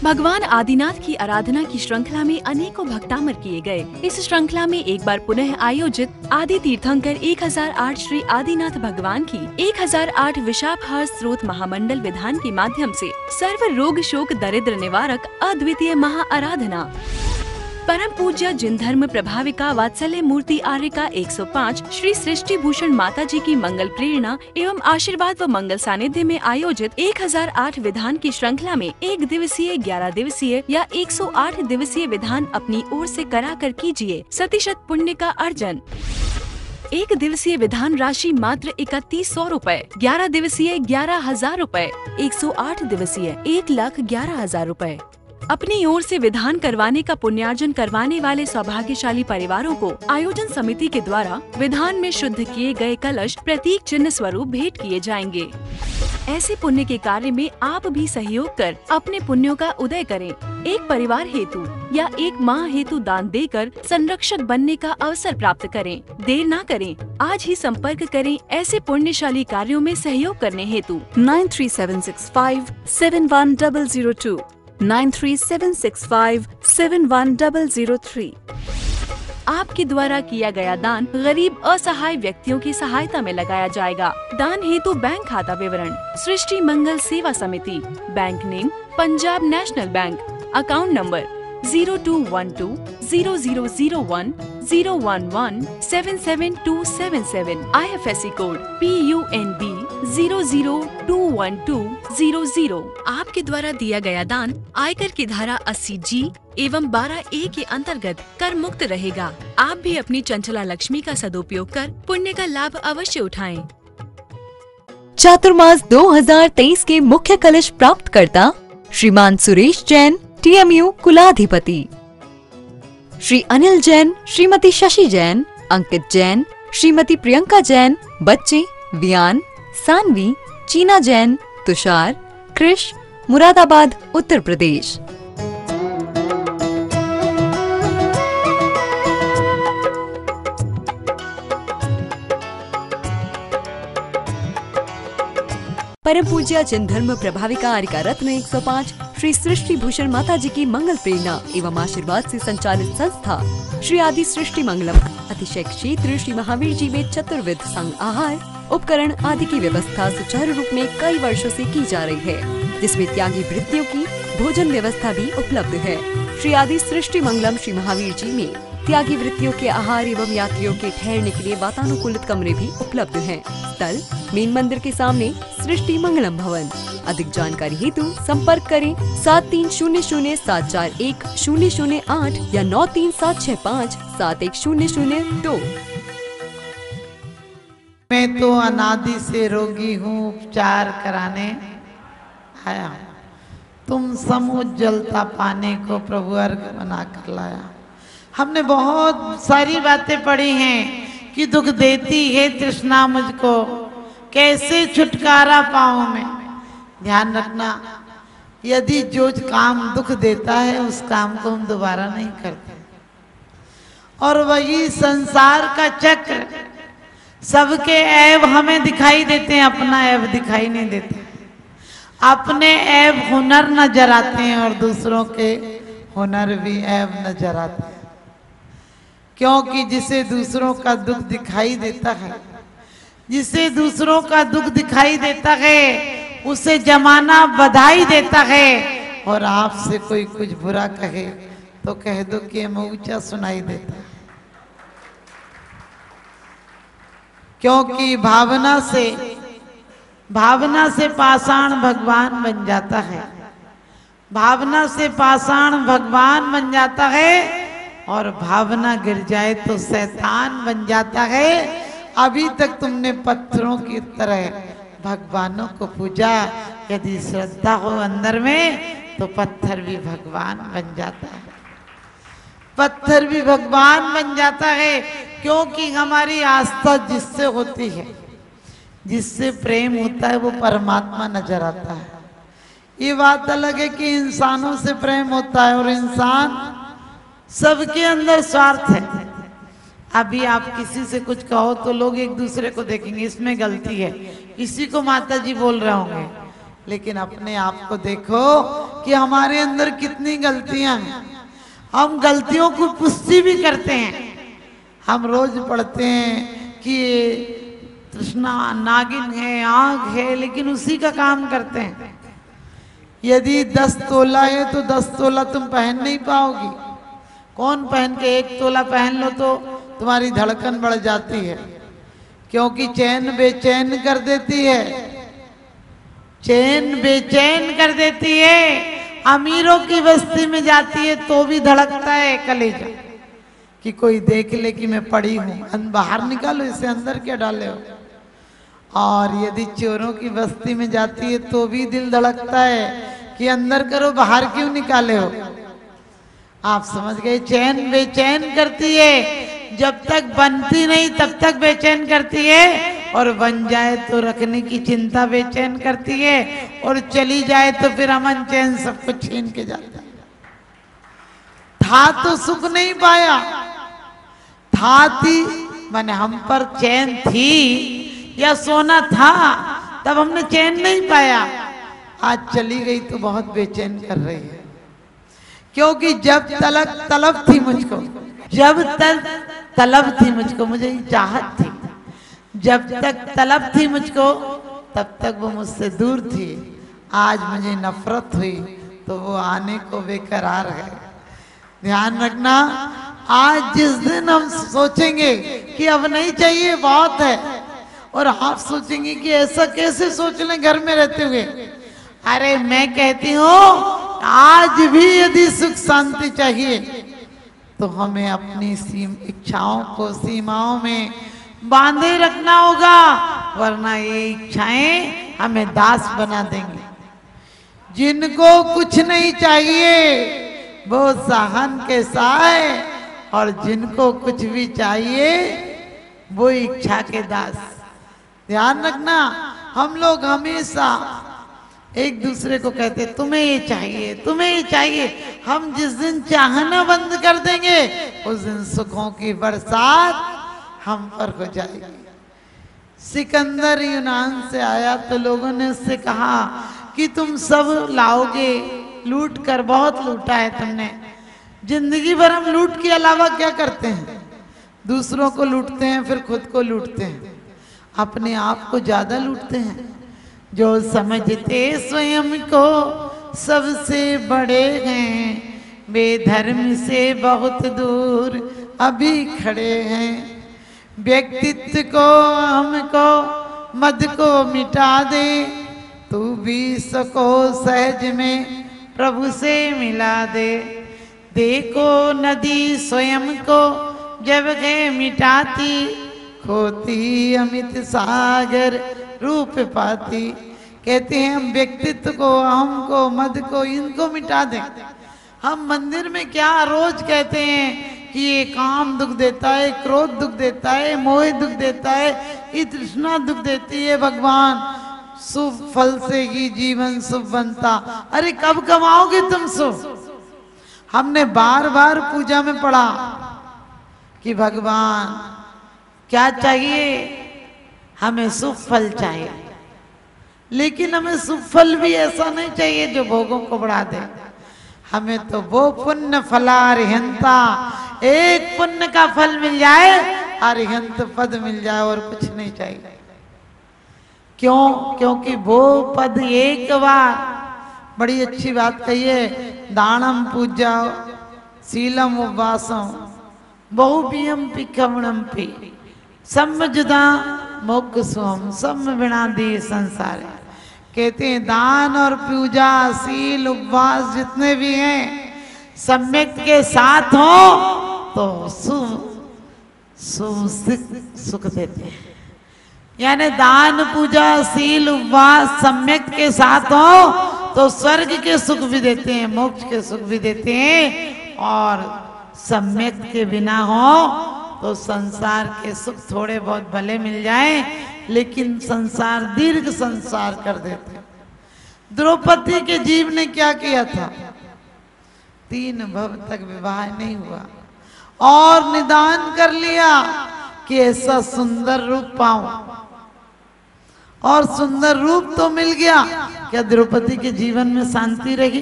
भगवान आदिनाथ की आराधना की श्रृंखला में अनेकों भक्तामर किए गए। इस श्रृंखला में एक बार पुनः आयोजित आदि तीर्थंकर 1008 श्री आदिनाथ भगवान की 1008 विशापहार स्रोत महामंडल विधान के माध्यम से सर्व रोग शोक दरिद्र निवारक अद्वितीय महा आराधना परम पूज्य जिन धर्म प्रभाविका वात्सल्य मूर्ति आर्य का 105 श्री सृष्टि भूषण माता जी की मंगल प्रेरणा एवं आशीर्वाद व मंगल सानिध्य में आयोजित 1008 विधान की श्रृंखला में 1 दिवसीय, 11 दिवसीय या 108 दिवसीय विधान अपनी ओर से करा कर कीजिए प्रतिशत पुण्य का अर्जन। 1 दिवसीय विधान राशि मात्र 3100 रूपए, 11 दिवसीय 11,000 रूपए, 108 दिवसीय 1,11,000 रूपए। अपनी ओर से विधान करवाने का पुण्यार्जन करवाने वाले सौभाग्यशाली परिवारों को आयोजन समिति के द्वारा विधान में शुद्ध किए गए कलश प्रतीक चिन्ह स्वरूप भेंट किए जाएंगे। ऐसे पुण्य के कार्य में आप भी सहयोग कर अपने पुण्यों का उदय करें। एक परिवार हेतु या एक माह हेतु दान देकर संरक्षक बनने का अवसर प्राप्त करें। देर न करें, आज ही संपर्क करें ऐसे पुण्यशाली कार्यों में सहयोग करने हेतु 9376571002 9376571003। आपके द्वारा किया गया दान गरीब असहाय व्यक्तियों की सहायता में लगाया जाएगा। दान हेतु बैंक खाता विवरण सृष्टि मंगल सेवा समिति, bank name Punjab national bank, account number 0212011011777277, IFSC code PUNB 0021200। आपके द्वारा दिया गया दान आयकर की धारा 80G एवं 12A के अंतर्गत कर मुक्त रहेगा। आप भी अपनी चंचला लक्ष्मी का सदुपयोग कर पुण्य का लाभ अवश्य उठाएं। चातुर्मास 2023 के मुख्य कलश प्राप्त करता श्रीमान सुरेश जैन, TMU कुलाधिपति, श्री अनिल जैन, श्रीमती शशि जैन, अंकित जैन, श्रीमती प्रियंका जैन, बच्चे वियान, सानवी, चीना जैन, तुषार, कृष, मुरादाबाद, उत्तर प्रदेश। परम पूज्य जिन धर्म प्रभाविका आर्यका रत्न 105 श्री सृष्टि भूषण माता जी की मंगल प्रेरणा एवं आशीर्वाद से संचालित संस्था श्री आदि सृष्टि मंगलम अतिशय क्षेत्र श्री महावीर जी में चतुर्विध संग आहार उपकरण आदि की व्यवस्था सुचारू रूप में कई वर्षों से की जा रही है, जिसमें त्यागी वृत्तियों की भोजन व्यवस्था भी उपलब्ध है। श्री आदि सृष्टि मंगलम श्री महावीर जी में त्यागी वृत्तियों के आहार एवं यात्रियों के ठहरने के लिए वातानुकूलित कमरे भी उपलब्ध हैं। स्थल मेन मंदिर के सामने सृष्टि मंगलम भवन। अधिक जानकारी हेतु संपर्क करें 7300741008 या 9376571002। मैं तो अनादि से रोगी हूँ, उपचार कराने आया हूँ। तुम समुज्जलता पाने को प्रभु अर्घ बना कर लाया। हमने बहुत सारी बातें पढ़ी हैं कि दुख देती है तृष्णा मुझको, कैसे छुटकारा पाऊं मैं। ध्यान रखना, यदि जो काम दुख देता है उस काम को हम दोबारा नहीं करते। और वही संसार का चक्र, सबके ऐब हमें दिखाई देते हैं, अपना ऐब दिखाई नहीं देता। अपने ऐब हुनर नजर आते हैं और दूसरों के हुनर भी ऐब नजर आते हैं। क्योंकि जिसे दूसरों का दुख दिखाई देता है, जिसे दूसरों का दुख दिखाई देता है, उसे जमाना बधाई देता है। और आपसे कोई कुछ बुरा कहे तो कह दो कि हमें ऊंचा सुनाई देता है। क्योंकि भावना से पाषाण भगवान बन जाता है, भावना से पाषाण भगवान बन जाता है, और भावना गिर जाए तो शैतान बन जाता है। अभी तक तुमने पत्थरों की तरह भगवानों को पूजा, यदि श्रद्धा हो अंदर में तो पत्थर भी भगवान बन जाता है, पत्थर भी भगवान बन जाता है। क्योंकि हमारी आस्था जिससे होती है, जिससे प्रेम होता है, वो परमात्मा नजर आता है। ये बात अलग है कि इंसानों से प्रेम होता है, और इंसान सबके अंदर स्वार्थ है। अभी आप किसी से कुछ कहो तो लोग एक दूसरे को देखेंगे, इसमें गलती है, किसी को माता जी बोल रहे होंगे, लेकिन अपने आप को देखो कि हमारे अंदर कितनी गलतियां हैं। हम गलतियों को पुष्टि भी करते हैं। हम रोज पढ़ते हैं कि तृष्णा नागिन है, आग है, लेकिन उसी का काम करते हैं। यदि 10 तोला है तो 10 तोला तुम पहन नहीं पाओगी। कौन पहन के 1 तोला पहन लो तो तुम्हारी धड़कन बढ़ जाती है, क्योंकि चैन बेचैन कर देती है। चैन बेचैन कर देती है। अमीरों की बस्ती में जाती है तो भी धड़कता है कलेजा कि कोई देख ले कि मैं पड़ी हूं, बाहर निकालो इसे, अंदर क्या डाले हो। और यदि चोरों की बस्ती में जाती है तो भी दिल धड़कता है कि अंदर करो, बाहर क्यों निकाले हो। आप समझ गए। चैन बेचैन करती है, जब तक बनती नहीं तब तक बेचैन करती है, और बन जाए तो रखने की चिंता बेचैन करती है, और चली जाए तो फिर अमन चैन सब कुछ छीन के जाता है। था तो सुख नहीं पाया, था थी माने हम पर चैन थी या सोना था, तब हमने चैन नहीं पाया। आज चली गई तो बहुत बेचैन कर रही है, क्योंकि जब तलक तलब थी मुझको, जब तक तलब थी मुझको, मुझे चाहत थी, जब तक तलब थी मुझको तब तक वो मुझसे दूर थी। आज मुझे नफरत हुई तो वो आने को बेकरार है। ध्यान रखना, आज जिस दिन हम सोचेंगे कि अब नहीं चाहिए, बहुत है, और आप सोचेंगे कि ऐसा कैसे सोच लें घर में रहते हुए। अरे मैं कहती हूँ आज भी यदि सुख शांति चाहिए तो हमें अपनी इच्छाओं को सीमाओं में बांधे रखना होगा, वरना ये इच्छाएं हमें दास बना देंगे। जिनको कुछ नहीं चाहिए वो सहन के साए, और जिनको कुछ भी चाहिए वो इच्छा के दास। ध्यान रखना, हम लोग हमेशा एक दूसरे को कहते तुम्हें ये चाहिए, तुम्हें ये चाहिए। हम जिस दिन चाहना बंद कर देंगे उस दिन सुखों की बरसात हम पर हो जाएगी। सिकंदर यूनान से आया तो लोगों ने उससे कहा कि तुम सब लाओगे लूट कर, बहुत लूटा है तुमने। जिंदगी भर हम लूट के अलावा क्या करते हैं? दूसरों को लूटते हैं, फिर खुद को लूटते हैं, अपने आप को ज्यादा लूटते हैं। जो समझते स्वयं को सबसे बड़े हैं, बेधर्म से बहुत दूर अभी खड़े हैं। व्यक्तित्व को हमको मद को मिटा दे, तू भी सको सहज में प्रभु से मिला दे। देखो नदी स्वयं को जब गए मिटाती, खोती अमित सागर रूप पाती। कहते हैं हम व्यक्तित्व को, अहम को, मद को, इनको मिटा दें। हम मंदिर में क्या रोज कहते हैं कि ये काम दुख देता है, क्रोध दुख देता है, मोह दुख देता है, ये तृष्णा दुख देती है। भगवान शुभ फल से ही जीवन शुभ बनता। अरे कब कमाओगे तुम शुभ? हमने बार बार पूजा में पढ़ा कि भगवान क्या चाहिए, हमें शुभ फल चाहिए, लेकिन हमें शुभ फल भी ऐसा नहीं चाहिए जो भोगों को बढ़ा दे। हमें तो वो पुण्य फलारिहंता, एक पुण्य का फल मिल जाए, अरिहंत पद मिल जाए, और कुछ नहीं चाहिए। क्यों? क्योंकि वो पद एक बार, बड़ी अच्छी बात कही है, दानम पूजा शीलम उपवासम बहुपियम्पि कवणम्पि सम्मजुदा मोक्ष सुम सम बिना दिए संसार। कहते हैं दान और पूजा शील उपवास जितने भी हैं सम्यक के साथ हो तो सुख देते हैं। यानी दान पूजा शील उपवास सम्यक के साथ हो तो स्वर्ग के सुख भी देते हैं, मोक्ष के सुख भी देते हैं, और सम्यक के बिना हो तो संसार के सुख थोड़े बहुत भले मिल जाएं, लेकिन संसार दीर्घ संसार कर देते। द्रौपदी के जीव ने क्या किया था? 3 भव तक विवाह नहीं हुआ, और निदान कर लिया कि ऐसा सुंदर रूप पाऊं, और सुंदर रूप तो मिल गया क्या द्रौपदी के जीवन में शांति रही?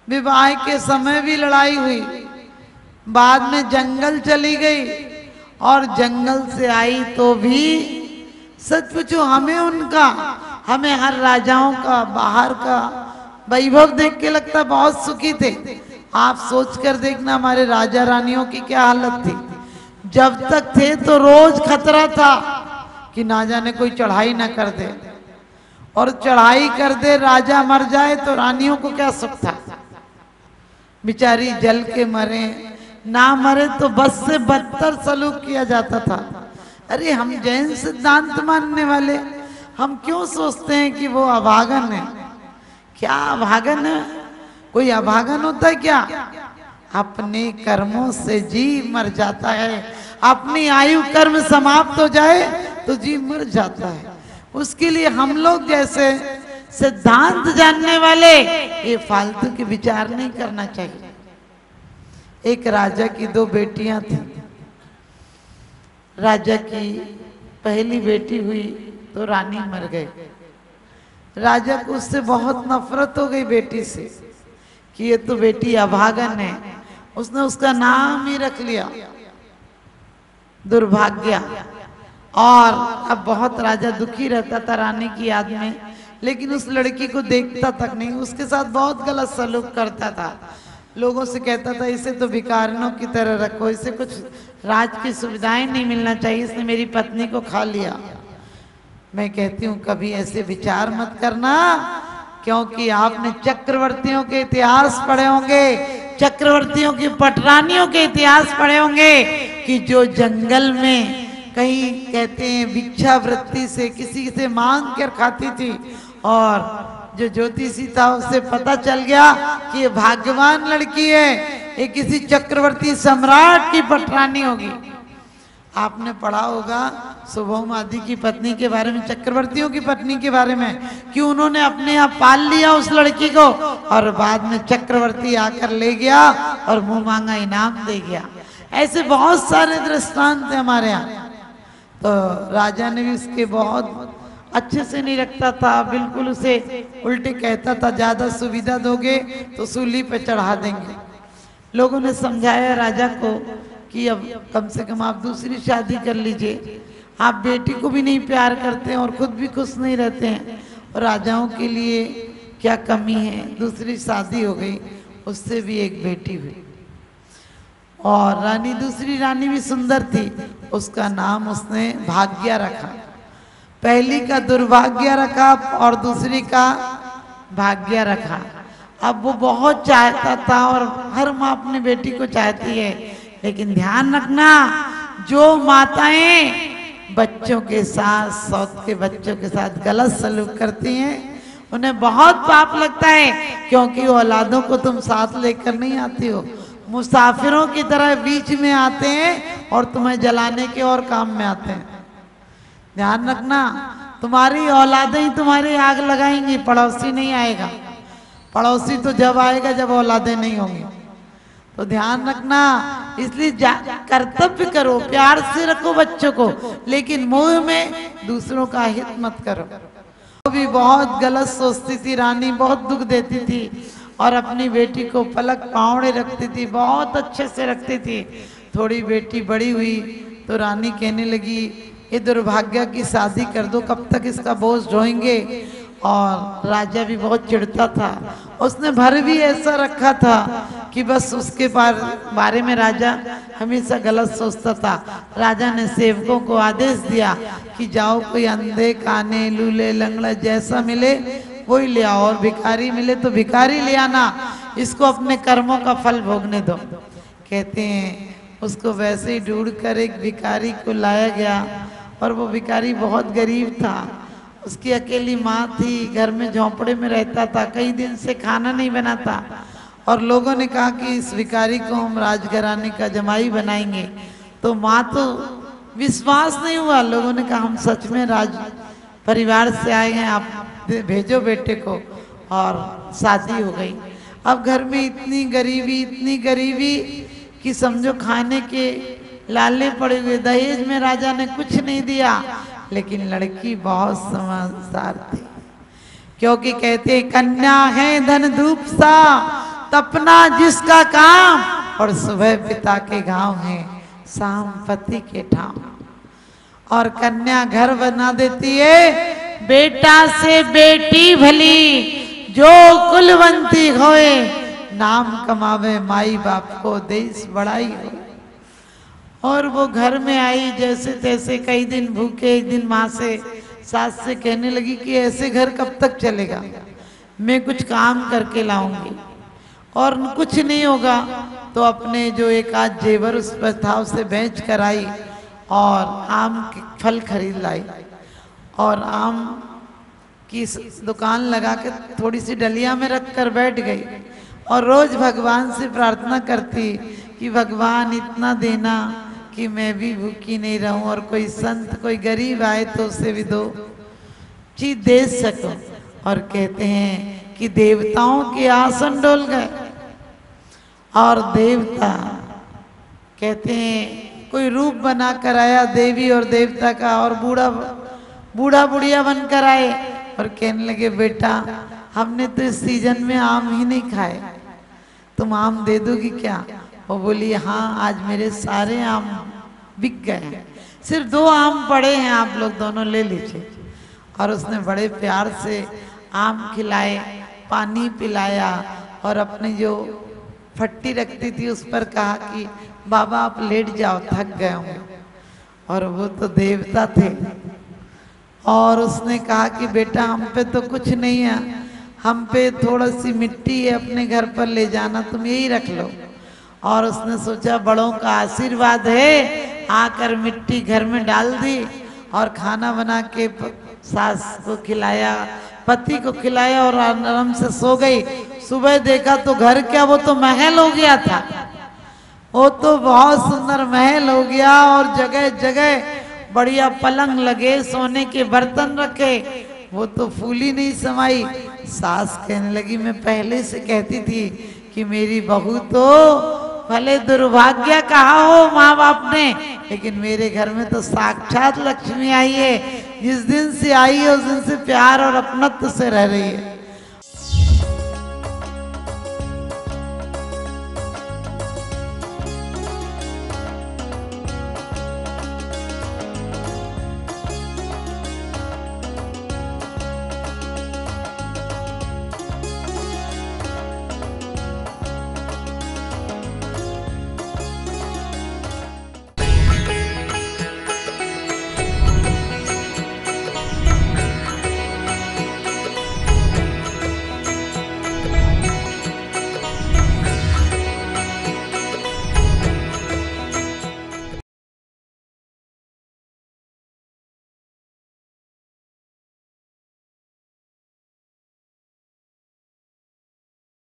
विवाह के समय भी लड़ाई हुई, बाद में जंगल चली गई और जंगल से आई तो भी सच पूछो हमें उनका, हमें हर राजाओं का बाहर का वैभव देख के लगता बहुत सुखी थे। आप सोच कर देखना हमारे राजा रानियों की क्या हालत थी। जब तक थे तो रोज खतरा था कि ना जाने कोई चढ़ाई ना कर दे, और चढ़ाई कर दे राजा मर जाए तो रानियों को क्या सुख था। बेचारी जल के मरे, ना मरे तो बस से बदतर सलूक किया जाता था। अरे हम जैन सिद्धांत मानने वाले, हम क्यों सोचते हैं कि वो अभागन है? क्या अभागन है? कोई अभागन होता है क्या? अपने कर्मों से जी मर जाता है। अपनी आयु कर्म समाप्त हो जाए तो जी मर जाता है। उसके लिए हम लोग जैसे सिद्धांत जानने वाले ये फालतू के विचार नहीं करना चाहिए। एक राजा की 2 बेटियां थी। राजा की पहली बेटी हुई तो रानी मर गई। राजा को उससे बहुत नफरत हो गई बेटी से कि ये तो बेटी अभागन है। उसने उसका नाम ही रख लिया दुर्भाग्या। और अब बहुत राजा दुखी रहता था रानी की याद में, लेकिन उस लड़की को देखता तक नहीं, उसके साथ बहुत गलत सलूक करता था। लोगों से कहता था इसे तो भिखारियों की तरह रखो, इसे कुछ राज की सुविधाएं नहीं मिलना चाहिए, इसने मेरी पत्नी को खा लिया। मैं कहती हूँ कभी ऐसे विचार मत करना, क्योंकि आपने चक्रवर्तियों के इतिहास पढ़े होंगे, चक्रवर्तियों की पटरानियों के इतिहास पढ़े होंगे कि जो जंगल में कहीं कहते हैं भिक्षावृत्ति से किसी से मांग कर खाती थी, और जो ज्योतिषी था उसे पता चल गया कि ये भाग्यवान लड़की है, ये किसी चक्रवर्ती सम्राट की पटरानी होगी। आपने पढ़ा होगा सुभौम आदि की पत्नी के बारे में, चक्रवर्तियों की पत्नी के बारे में, कि उन्होंने अपने यहाँ पाल लिया उस लड़की को और बाद में चक्रवर्ती आकर ले गया और मुंह मांगा इनाम दे गया। ऐसे बहुत सारे दृष्टांत थे हमारे यहाँ। तो राजा ने भी उसके बहुत अच्छे से नहीं रखता था, बिल्कुल उसे उल्टे कहता था, ज्यादा सुविधा दोगे तो सूली पे चढ़ा देंगे। लोगों ने समझाया राजा को कि अब कम से कम आप दूसरी शादी कर लीजिए, आप बेटी को भी नहीं प्यार करते हैं और खुद भी खुश नहीं रहते हैं, और राजाओं के लिए क्या कमी है। दूसरी शादी हो गई, उससे भी एक बेटी हुई, और रानी दूसरी रानी भी सुंदर थी, उसका नाम उसने भाग्या रखा। पहली का दुर्भाग्य रखा और दूसरी का भाग्य रखा। अब वो बहुत चाहता था, और हर माँ अपनी बेटी को चाहती है, लेकिन ध्यान रखना जो माताएं बच्चों के साथ, सौत के बच्चों के साथ गलत सलूक करती हैं उन्हें बहुत पाप लगता है, क्योंकि औलादों को तुम साथ लेकर नहीं आती हो, मुसाफिरों की तरह बीच में आते हैं और तुम्हें जलाने के और काम में आते हैं। ध्यान रखना, तुम्हारी औलादें ही तुम्हारी आग लगाएंगी, पड़ोसी नहीं आएगा। पड़ोसी तो जब आएगा जब औलादें नहीं होंगी। तो ध्यान रखना, इसलिए कर्तव्य करो, प्यार से रखो बच्चों को, लेकिन मोह में दूसरों का हित मत करो। वो भी बहुत गलत सोचती थी रानी, बहुत दुख देती थी और अपनी बेटी को पलक पावड़े रखती थी, बहुत अच्छे से रखती थी। थोड़ी बेटी बड़ी हुई तो रानी कहने लगी ये दुर्भाग्य की शादी कर दो, कब तक इसका बोझ ढोएंगे। और राजा भी बहुत चिढ़ता था, उसने भर भी ऐसा रखा था कि बस उसके बारे में राजा हमेशा गलत सोचता था। राजा ने सेवकों को आदेश दिया कि जाओ कोई अंधे काने लूले लंगड़ा जैसा मिले वही ले आओ, और भिखारी मिले तो भिखारी ले आना, इसको अपने कर्मों का फल भोगने दो। कहते हैं उसको वैसे ही ढूंढ कर एक भिखारी को लाया गया, और वो भिखारी बहुत गरीब था, उसकी अकेली माँ थी, घर में झोंपड़े में रहता था, कई दिन से खाना नहीं बनाता। और लोगों ने कहा कि इस भिखारी को हम राजघराने का जमाई बनाएंगे। तो माँ तो विश्वास नहीं हुआ, लोगों ने कहा हम सच में राज परिवार से आए हैं, आप भेजो बेटे को। और शादी हो गई। अब घर में इतनी गरीबी कि समझो खाने के लाले पड़े हुए। दहेज में राजा ने कुछ नहीं दिया, लेकिन लड़की बहुत समझदार थी, क्योंकि कहते कन्या है धन धूप सा, तपना जिसका काम, और सुबह पिता के गांव है, शाम पति के ठाम। और कन्या घर बना देती है, बेटा से बेटी भली, जो कुलवंती होए, नाम कमावे माई बाप को देश बड़ाई हो। और वो घर में आई, जैसे तैसे कई दिन भूखे, एक दिन माँ से सास से कहने लगी कि ऐसे घर कब तक चलेगा, मैं कुछ काम करके लाऊंगी। और कुछ नहीं होगा तो अपने जो एक आध जेवर उस पर था उसे बेच कर आई और आम के फल खरीद लाई और आम की दुकान लगा के थोड़ी सी डलिया में रख कर बैठ गई और रोज भगवान से प्रार्थना करती कि भगवान इतना देना कि मैं भी भूखी नहीं रहूं और कोई संत कोई गरीब आए तो उसे भी दो चीज दे सको। और कहते हैं कि देवताओं के आसन डोल गए और देवता कहते हैं कोई रूप बना कर आया देवी और देवता का, और बूढ़ा बुढ़िया बनकर आए और कहने लगे बेटा हमने तो इस सीजन में आम ही नहीं खाए, तुम आम दे दोगी क्या? वो बोली हाँ आज मेरे सारे आम बिक गए हैं, सिर्फ 2 आम पड़े हैं, आप लोग दोनों ले लीजिए। और उसने बड़े प्यार से आम खिलाए, पानी पिलाया और अपनी जो फट्टी रखती थी उस पर कहा कि बाबा आप लेट जाओ थक गए होंगे। और वो तो देवता थे और उसने कहा कि बेटा हम पे तो कुछ नहीं है, हम पे थोड़ा सी मिट्टी है, अपने घर पर ले जाना, तुम यही रख लो। और उसने सोचा बड़ों का आशीर्वाद है, आकर मिट्टी घर में डाल दी और खाना बना के सास को खिलाया, पति को खिलाया और आराम से सो गई। सुबह देखा तो घर क्या, वो तो महल हो गया था, वो तो बहुत सुंदर महल हो गया और जगह जगह बढ़िया पलंग लगे, सोने के बर्तन रखे, वो तो फूली नहीं समाई। सास कहने लगी मैं पहले से कहती थी कि मेरी बहू तो भले दुर्भाग्य कहा हो माँ बाप ने, लेकिन मेरे घर में तो साक्षात लक्ष्मी आई है, जिस दिन से आई है उस दिन से प्यार और अपनत्व से रह रही है।